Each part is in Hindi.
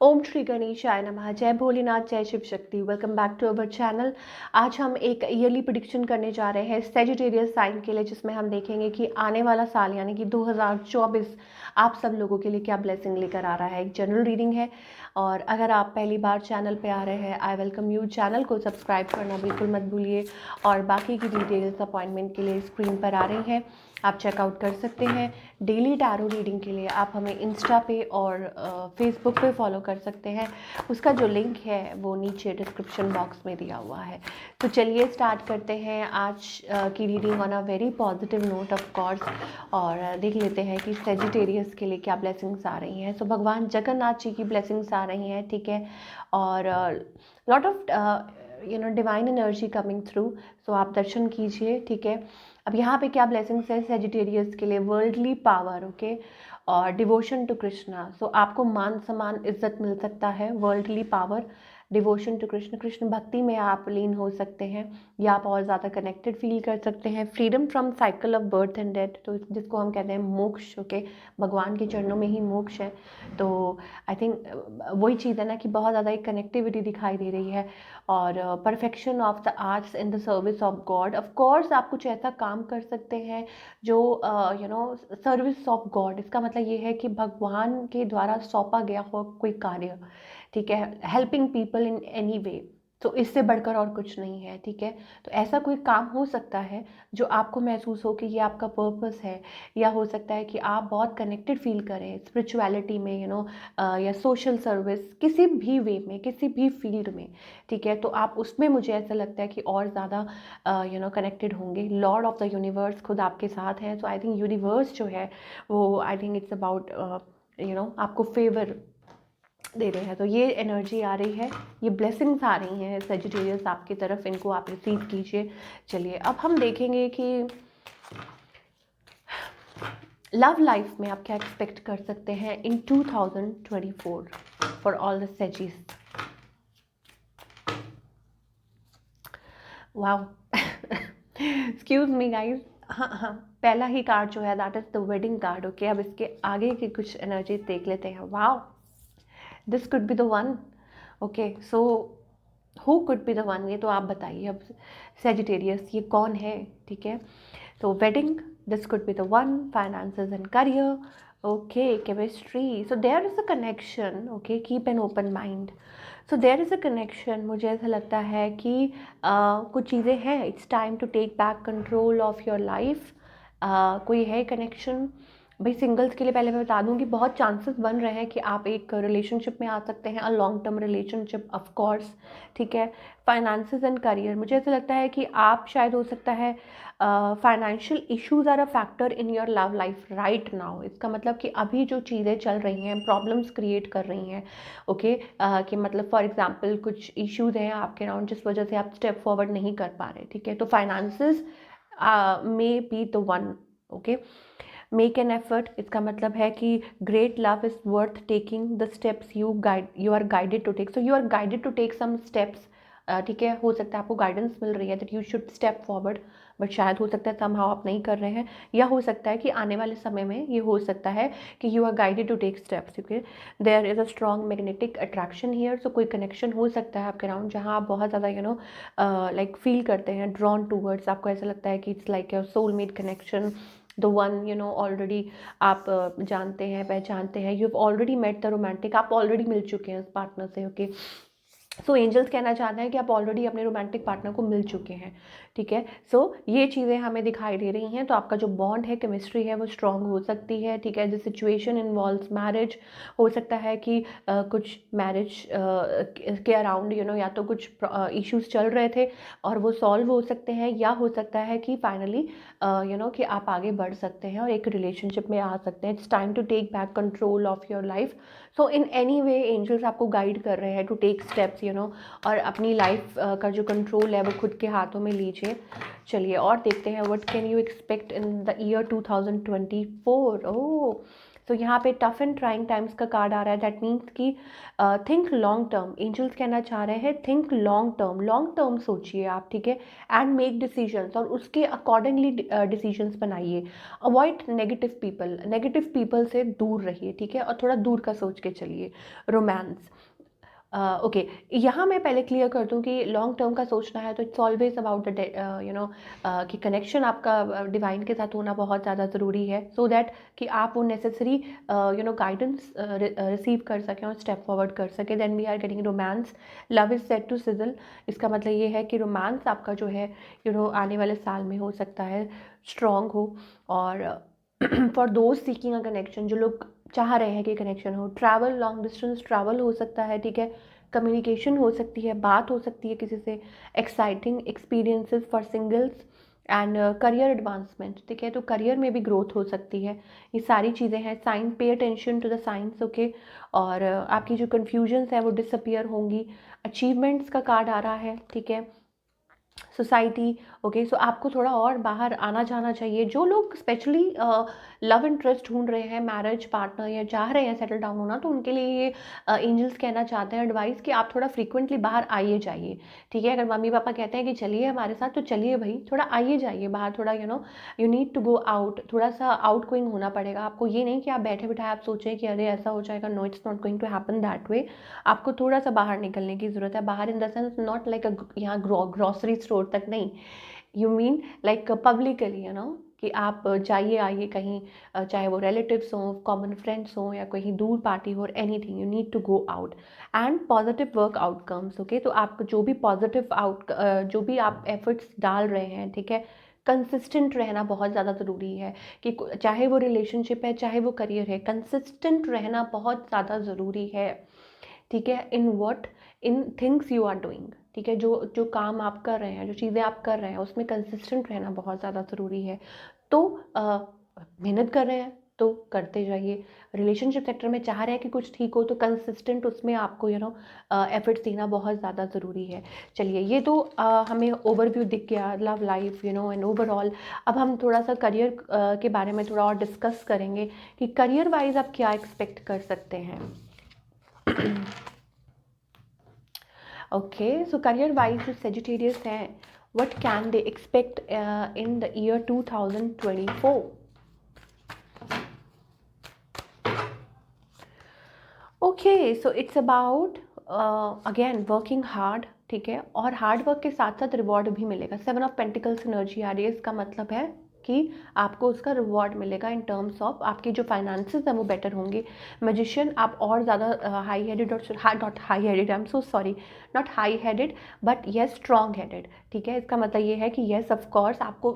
ओम श्री गणेशाय नमः। जय भोलेनाथ, जय Shiv Shakti. Welcome back to our channel. आज हम एक ईयरली प्रिडिक्शन करने जा रहे हैं सेजिटेरियस साइन के लिए, जिसमें हम देखेंगे कि आने वाला साल यानी कि 2024 आप सब लोगों के लिए क्या ब्लेसिंग लेकर आ रहा है। एक जनरल रीडिंग है, और अगर आप पहली बार चैनल पे आ रहे हैं, आई वेलकम यू। चैनल को सब्सक्राइब करना बिल्कुल मत भूलिए, और बाकी की डिटेल्स अपॉइंटमेंट के लिए स्क्रीन पर आ रही हैं, आप चेकआउट कर सकते हैं। डेली टैरो रीडिंग के लिए आप हमें इंस्टा पे और फेसबुक पे फॉलो कर सकते हैं। उसका जो लिंक है वो नीचे डिस्क्रिप्शन बॉक्स में दिया हुआ है। तो चलिए स्टार्ट करते हैं आज की reading on a very positive note of course, और देख लेते हैं कि सेजिटेरियस के लिए क्या ब्लेसिंग्स आ रही हैं। सो भगवान जगन्नाथ जी की ब्लेसिंग्स आ रही हैं, ठीक है, और lot of divine energy coming through. So आप दर्शन कीजिए, ठीक है। अब यहाँ पे क्या ब्लेसिंग्स है सेजिटेरियस के लिए? वर्ल्डली पावर, ओके, और डिवोशन टू कृष्णा। सो आपको मान सम्मान इज्जत मिल सकता है। Worldly power, devotion to Krishna, Krishna भक्ति में आप लीन हो सकते हैं, या आप और ज़्यादा कनेक्टेड फील कर सकते हैं। Freedom from cycle of birth and death, तो जिसको हम कहते हैं मोक्ष, ओके, भगवान के चरणों में ही मोक्ष है। तो आई थिंक वही चीज़ है ना कि बहुत ज़्यादा एक कनेक्टिविटी दिखाई दे रही है। और perfection of the arts in the service of God. Of course आप कुछ ऐसा काम कर सकते हैं जो सर्विस ऑफ गॉड। इसका मतलब ये है कि भगवान के द्वारा सौंपा गया हो कोई कार्य, ठीक है, हेल्पिंग पीपल इन एनी वे। तो इससे बढ़कर और कुछ नहीं है, ठीक है। तो ऐसा कोई काम हो सकता है जो आपको महसूस हो कि ये आपका पर्पस है, या हो सकता है कि आप बहुत कनेक्टेड फील करें स्पिरिचुअलिटी में, या सोशल सर्विस, किसी भी वे में, किसी भी फील्ड में, ठीक है। तो आप उसमें, मुझे ऐसा लगता है कि और ज़्यादा कनेक्टेड होंगे। लॉर्ड ऑफ द यूनिवर्स खुद आपके साथ हैं। तो आई थिंक यूनिवर्स जो है वो, आई थिंक इट्स अबाउट आपको फेवर दे रहे हैं। तो ये एनर्जी आ रही है, ये ब्लेसिंग्स आ रही हैं सेजिटेरियस आपकी तरफ, इनको आप रिसीव कीजिए। चलिए अब हम देखेंगे कि लव लाइफ में आप क्या एक्सपेक्ट कर सकते हैं इन 2024 for all the sages. Wow, excuse me guys. हाँ हाँ, पहला ही कार्ड जो है that is the wedding card, okay. अब इसके आगे की कुछ एनर्जी देख लेते हैं। Wow, this could be the one, okay. So who could be the one, ये तो आप बताइए अब। सेजिटेरियस ये कौन है, ठीक है। तो wedding, this could be the one. Finances and career, okay. Chemistry, so there is a connection, okay, keep an open mind. So there is a connection. मुझे ऐसा लगता है कि कुछ चीज़ें हैं, it's time to take back control of your life. कोई है कनेक्शन। भाई सिंगल्स के लिए पहले मैं बता दूं कि बहुत चांसेस बन रहे हैं कि आप एक रिलेशनशिप में आ सकते हैं, a long term relationship of course, ठीक है। फाइनेंसेस एंड करियर, मुझे ऐसा लगता है कि आप शायद, हो सकता है financial issues are a factor in your love life right now. इसका मतलब कि अभी जो चीज़ें चल रही हैं, प्रॉब्लम्स क्रिएट कर रही हैं, ओके, कि मतलब फॉर एग्जांपल कुछ इश्यूज हैं आपके अराउंड जिस वजह से आप स्टेप फॉरवर्ड नहीं कर पा रहे, ठीक है। तो finances may be the one, okay. Make an effort, इसका मतलब है कि great love is worth taking the steps you are guided to take. So you are guided to take some steps, ठीक है। हो सकता है आपको गाइडेंस मिल रही है that you should step forward, but शायद हो सकता है समहाउ आप नहीं कर रहे हैं, या हो सकता है कि आने वाले समय में ये हो सकता है कि you are guided to take steps, क्योंकि there is a strong magnetic attraction here. So कोई कनेक्शन हो सकता है आपके अराउंड जहाँ आप बहुत ज़्यादा लाइक फील करते हैं, ड्रॉन टूवर्ड्स। आपको ऐसा लगता है कि it's like your soulmate connection, the one already आप जानते हैं, पहचानते हैं। You have already met the romantic, आप ऑलरेडी मिल चुके हैं उस पार्टनर से, ओके। सो एंजल्स कहना चाहते हैं कि आप ऑलरेडी अपने रोमांटिक पार्टनर को मिल चुके हैं, ठीक है। सो ये चीज़ें हमें दिखाई दे रही हैं। तो आपका जो बॉन्ड है, केमिस्ट्री है, वो स्ट्रांग हो सकती है, ठीक है। द सिचुएशन इन्वॉल्व्स मैरिज, हो सकता है कि कुछ मैरिज के अराउंड या तो कुछ इश्यूज चल रहे थे और वो सॉल्व हो सकते हैं, या हो सकता है कि फाइनली कि आप आगे बढ़ सकते हैं और एक रिलेशनशिप में आ सकते हैं। It's time to take back control of your life. So in any way angels आपको गाइड कर रहे हैं टू टेक स्टेप्स, और अपनी लाइफ का जो कंट्रोल है वो खुद के हाथों में लीजिए। चलिए और देखते हैं what can you expect in the year 2024। ओह, सो यहाँ पे टफ एंड ट्राइंग टाइम्स का कार्ड आ रहा है, दैट मीन्स कि थिंक लॉन्ग टर्म। एंजल्स कहना चाह रहे हैं थिंक लॉन्ग टर्म सोचिए आप, ठीक है, एंड मेक डिसीजंस, और उसके अकॉर्डिंगली डिसीजंस बनाइए। अवॉइड नेगेटिव पीपल से दूर रहिए, ठीक है, और थोड़ा दूर का सोच के चलिए। रोमांस, ओके, यहाँ मैं पहले क्लियर कर दूँ कि लॉन्ग टर्म का सोचना है तो इट्स ऑलवेज अबाउट द कि कनेक्शन आपका डिवाइन के साथ होना बहुत ज़्यादा ज़रूरी है, सो दैट कि आप वो नेसेसरी गाइडेंस रिसीव कर सकें और स्टेप फॉरवर्ड कर सकें। Then we are getting romance, love is set to sizzle. इसका मतलब ये है कि रोमांस आपका जो है आने वाले साल में हो सकता है स्ट्रॉन्ग हो। और for those seeking a connection, जो लोग चाह रहे हैं कि कनेक्शन हो, ट्रैवल, लॉन्ग डिस्टेंस ट्रैवल हो सकता है, ठीक है, कम्युनिकेशन हो सकती है, बात हो सकती है किसी से, exciting experiences for singles, and career advancement, ठीक है, तो करियर में भी ग्रोथ हो सकती है। ये सारी चीज़ें हैं। Sign, pay attention to the signs, okay, और आपकी जो कन्फ्यूजन्स है वो डिसअपियर होंगी। अचीवमेंट्स का कार्ड आ रहा है, ठीक है, सोसाइटी, ओके, सो आपको थोड़ा और बाहर आना जाना चाहिए। जो लोग स्पेशली लव इंटरेस्ट ढूंढ रहे हैं, मैरिज पार्टनर, या चाह रहे हैं सेटल डाउन होना, तो उनके लिए ये एंजल्स कहना चाहते हैं एडवाइस कि आप थोड़ा फ्रीक्वेंटली बाहर आइए जाइए, ठीक है। अगर मम्मी पापा कहते हैं कि चलिए हमारे साथ, तो चलिए भाई, थोड़ा आइए जाइए बाहर, थोड़ा you need to go out, थोड़ा सा आउट गोइंग होना पड़ेगा आपको। ये नहीं कि आप बैठे बिठाए आप सोचें कि अरे ऐसा हो जाएगा, no, it's not going to happen that way. आपको थोड़ा सा बाहर निकलने की ज़रूरत है। बाहर in the sense not like यहाँ ग्रॉसरी स्टोर तक नहीं, यू मीन लाइक पब्लिकली, कि आप जाइए आइए कहीं, चाहे वो रिलेटिव्स हों, कॉमन फ्रेंड्स हों, या कहीं दूर पार्टी हो, anything, you need to go out and positive work outcomes, okay. तो आप जो भी पॉजिटिव जो भी आप एफर्ट्स डाल रहे हैं, ठीक है, कंसिस्टेंट रहना बहुत ज़्यादा ज़रूरी है। कि चाहे वो रिलेशनशिप है, चाहे वो करियर है, कंसिस्टेंट रहना बहुत ज़्यादा ज़रूरी है, ठीक है। In what, in things you are doing, ठीक है, जो जो काम आप कर रहे हैं, जो चीज़ें आप कर रहे हैं, उसमें कंसिस्टेंट रहना बहुत ज़्यादा ज़रूरी है। तो मेहनत कर रहे हैं तो करते जाइए। रिलेशनशिप सेक्टर में चाह रहे हैं कि कुछ ठीक हो, तो कंसिस्टेंट उसमें आपको एफर्ट्स देना बहुत ज़्यादा ज़रूरी है। चलिए, ये तो हमें ओवरव्यू दिख गया लव लाइफ एंड ओवरऑल। अब हम थोड़ा सा करियर के बारे में थोड़ा और डिस्कस करेंगे कि करियर वाइज आप क्या एक्सपेक्ट कर सकते हैं। ओके, सो करियर वाइज जो सेजिटेरियस हैं, what can they expect in the year 2024? Okay, so it's about again working hard, ठीक है, और हार्ड वर्क के साथ साथ रिवॉर्ड भी मिलेगा। 7 ऑफ पेंटिकल्स एनर्जी आ रही है, इसका मतलब है कि आपको उसका रिवॉर्ड मिलेगा इन टर्म्स ऑफ आपकी जो फाइनेंसेस हैं वो बेटर होंगे। मैजिशियन, आप और ज़्यादा हाई हेडेड, और not high headed, I am so sorry, not high headed but yes strong headed, ठीक है। इसका मतलब ये है कि येस ऑफ कोर्स आपको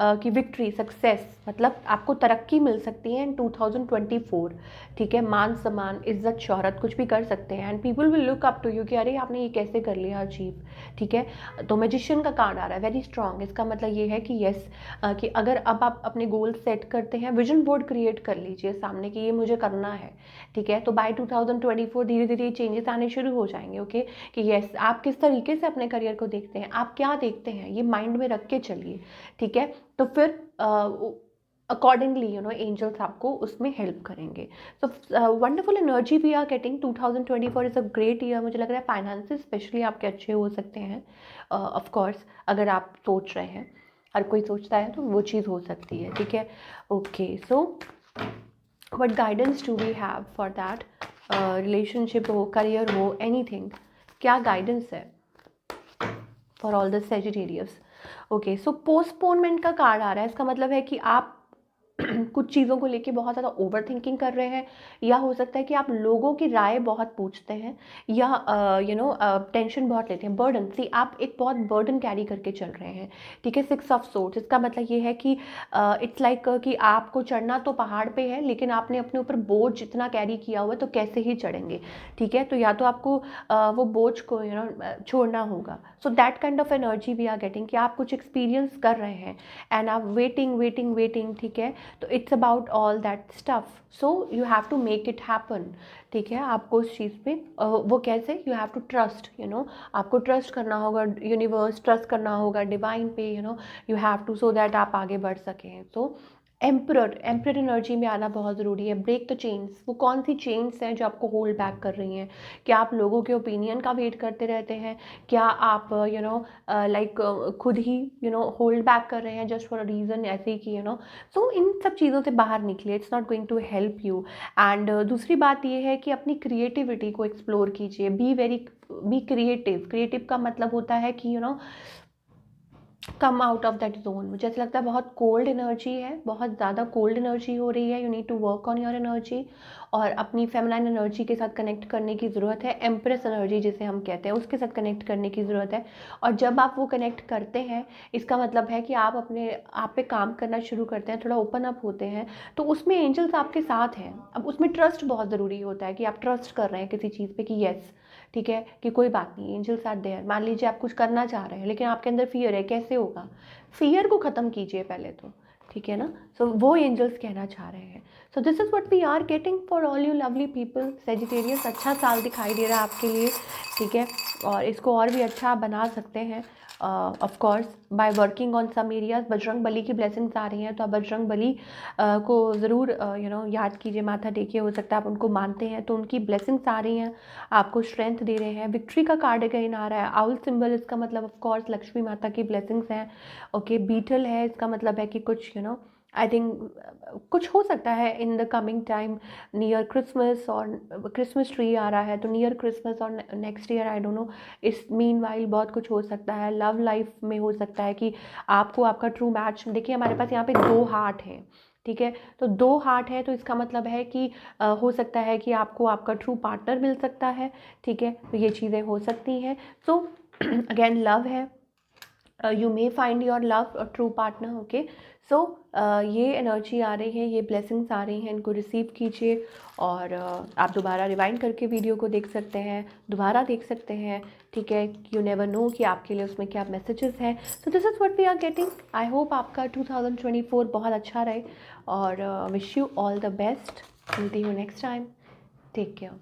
कि विक्ट्री, सक्सेस, मतलब आपको तरक्की मिल सकती है इन 2024, ठीक है। मान सम्मान, इज्जत, शोहरत, कुछ भी कर सकते हैं, and people will look up to you कि अरे आपने ये कैसे कर लिया अचीव, ठीक है। तो मैजिशियन का कार्ड आ रहा है, वेरी स्ट्रॉन्ग। इसका मतलब ये है कि येस, कि अगर अब आप अपने गोल सेट करते हैं, विजन बोर्ड क्रिएट कर लीजिए सामने कि ये मुझे करना है, ठीक है। तो बाय 2024 धीरे धीरे चेंजेस आने शुरू हो जाएंगे, ओके, कि येस आप किस तरीके से अपने करियर को देखते हैं, आप क्या देखते हैं, ये माइंड में रख के चलिए, ठीक है। तो फिर अकॉर्डिंगली एंजल्स आपको उसमें हेल्प करेंगे। So wonderful energy we are getting. 2024 is a great year. मुझे लग रहा है फाइनेंसेस स्पेशली आपके अच्छे हो सकते हैं, ऑफ कोर्स अगर आप सोच रहे हैं, हर कोई सोचता है तो वो चीज़ हो सकती है, ठीक है। Okay, so what guidance do we have for that? Relationship हो, करियर हो, एनीथिंग, क्या गाइडेंस है for all the Sagittarius? Okay, so postponement का कार्ड आ रहा है। इसका मतलब है कि आप कुछ चीज़ों को लेके बहुत ज़्यादा ओवर थिंकिंग कर रहे हैं, या हो सकता है कि आप लोगों की राय बहुत पूछते हैं, या टेंशन बहुत लेते हैं, बर्डन सी, आप एक बहुत बर्डन कैरी करके चल रहे हैं, ठीक है। 6 ऑफ सोर्ड्स, इसका मतलब ये है कि इट्स लाइक कि आपको चढ़ना तो पहाड़ पे है, लेकिन आपने अपने ऊपर बोझ इतना कैरी किया हुआ है, तो कैसे ही चढ़ेंगे, ठीक है। तो या तो आपको वो बोझ को छोड़ना होगा। So that kind of energy we are getting कि आप कुछ एक्सपीरियंस कर रहे हैं एंड आप वेटिंग, ठीक है। तो it's about all that stuff, so you have to make it happen, ठीक है। आपको उस चीज़ पे वो कैसे, यू हैव टू ट्रस्ट, आपको ट्रस्ट करना होगा यूनिवर्स, ट्रस्ट करना होगा डिवाइन पे, you have to, so that आप आगे बढ़ सकें। तो एम्परर एनर्जी में आना बहुत ज़रूरी है। ब्रेक द चेन्स, वो कौन सी चेन्स हैं जो आपको होल्ड बैक कर रही हैं? क्या आप लोगों के ओपिनियन का वेट करते रहते हैं? क्या आप लाइक खुद ही होल्ड बैक कर रहे हैं जस्ट फॉर अ रीज़न, ऐसे ही कि सो इन सब चीज़ों से बाहर निकलिए, it's not going to help you. And दूसरी बात ये है कि अपनी क्रिएटिविटी को एक्सप्लोर कीजिए, बी क्रिएटिव। क्रिएटिव का मतलब होता है कि come out of that zone. मुझे ऐसा लगता है बहुत कोल्ड एनर्जी है, बहुत ज़्यादा कोल्ड एनर्जी हो रही है। You need to work on your energy और अपनी फेमिनाइन एनर्जी के साथ कनेक्ट करने की ज़रूरत है। एम्प्रेस एनर्जी जिसे हम कहते हैं, उसके साथ कनेक्ट करने की ज़रूरत है। और जब आप वो कनेक्ट करते हैं, इसका मतलब है कि आप अपने आप पे काम करना शुरू करते हैं, थोड़ा ओपन अप होते हैं, तो उसमें एंजल्स आपके साथ हैं। अब उसमें ट्रस्ट बहुत ज़रूरी होता है कि आप ट्रस्ट कर रहे हैं किसी चीज़ पे कि येस, ठीक है, कि कोई बात नहीं, एंजल्स आर देयर। मान लीजिए आप कुछ करना चाह रहे हैं लेकिन आपके अंदर फियर है, कैसे होगा? फियर को ख़त्म कीजिए पहले तो, ठीक है ना? सो वो एंजल्स कहना चाह रहे हैं। So this is what we are getting for all you lovely people. Sagittarius, अच्छा साल दिखाई दे रहा है आपके लिए, ठीक है, और इसको और भी अच्छा आप बना सकते हैं of course by working on some areas. Bajrang Bali की ब्लेसिंग्स आ रही हैं, तो आप बजरंग बली को ज़रूर याद कीजिए, माथा टेकिए। हो सकता है आप उनको मानते हैं तो उनकी ब्लेसिंग्स आ रही हैं, आपको स्ट्रेंथ दे रहे हैं। विक्ट्री का कार्ड अगेन आ रहा है। आउल सिंबल, इसका मतलब ऑफ कोर्स लक्ष्मी माता की ब्लेसिंग्स हैं। ओके, बीटल है, इसका मतलब है कि कुछ आई थिंक कुछ हो सकता है in the coming time, near Christmas, और क्रिसमस ट्री आ रहा है, तो नियर क्रिसमस और next year, I don't know. इस मीन वाइल बहुत कुछ हो सकता है। लव लाइफ में हो सकता है कि आपको आपका ट्रू मैच, देखिए हमारे पास यहाँ पे 2 हार्ट हैं, ठीक है, तो 2 हार्ट है, तो इसका मतलब है कि हो सकता है कि आपको आपका ट्रू पार्टनर मिल सकता है, ठीक है, तो ये चीज़ें हो सकती हैं। सो अगेन लव है, you may find your love true partner. Okay, so ये एनर्जी आ रही है, ये ब्लेसिंग्स आ रही हैं, इनको रिसीव कीजिए। और आप दोबारा रिवाइंड करके वीडियो को देख सकते हैं, दोबारा देख सकते हैं, ठीक है। यू नेवर नो कि आपके लिए उसमें क्या मैसेजेस हैं। So this is what we are getting. I hope आपका 2024 बहुत अच्छा रहे और wish you all the best. मिलती हूँ नेक्स्ट टाइम। Take care.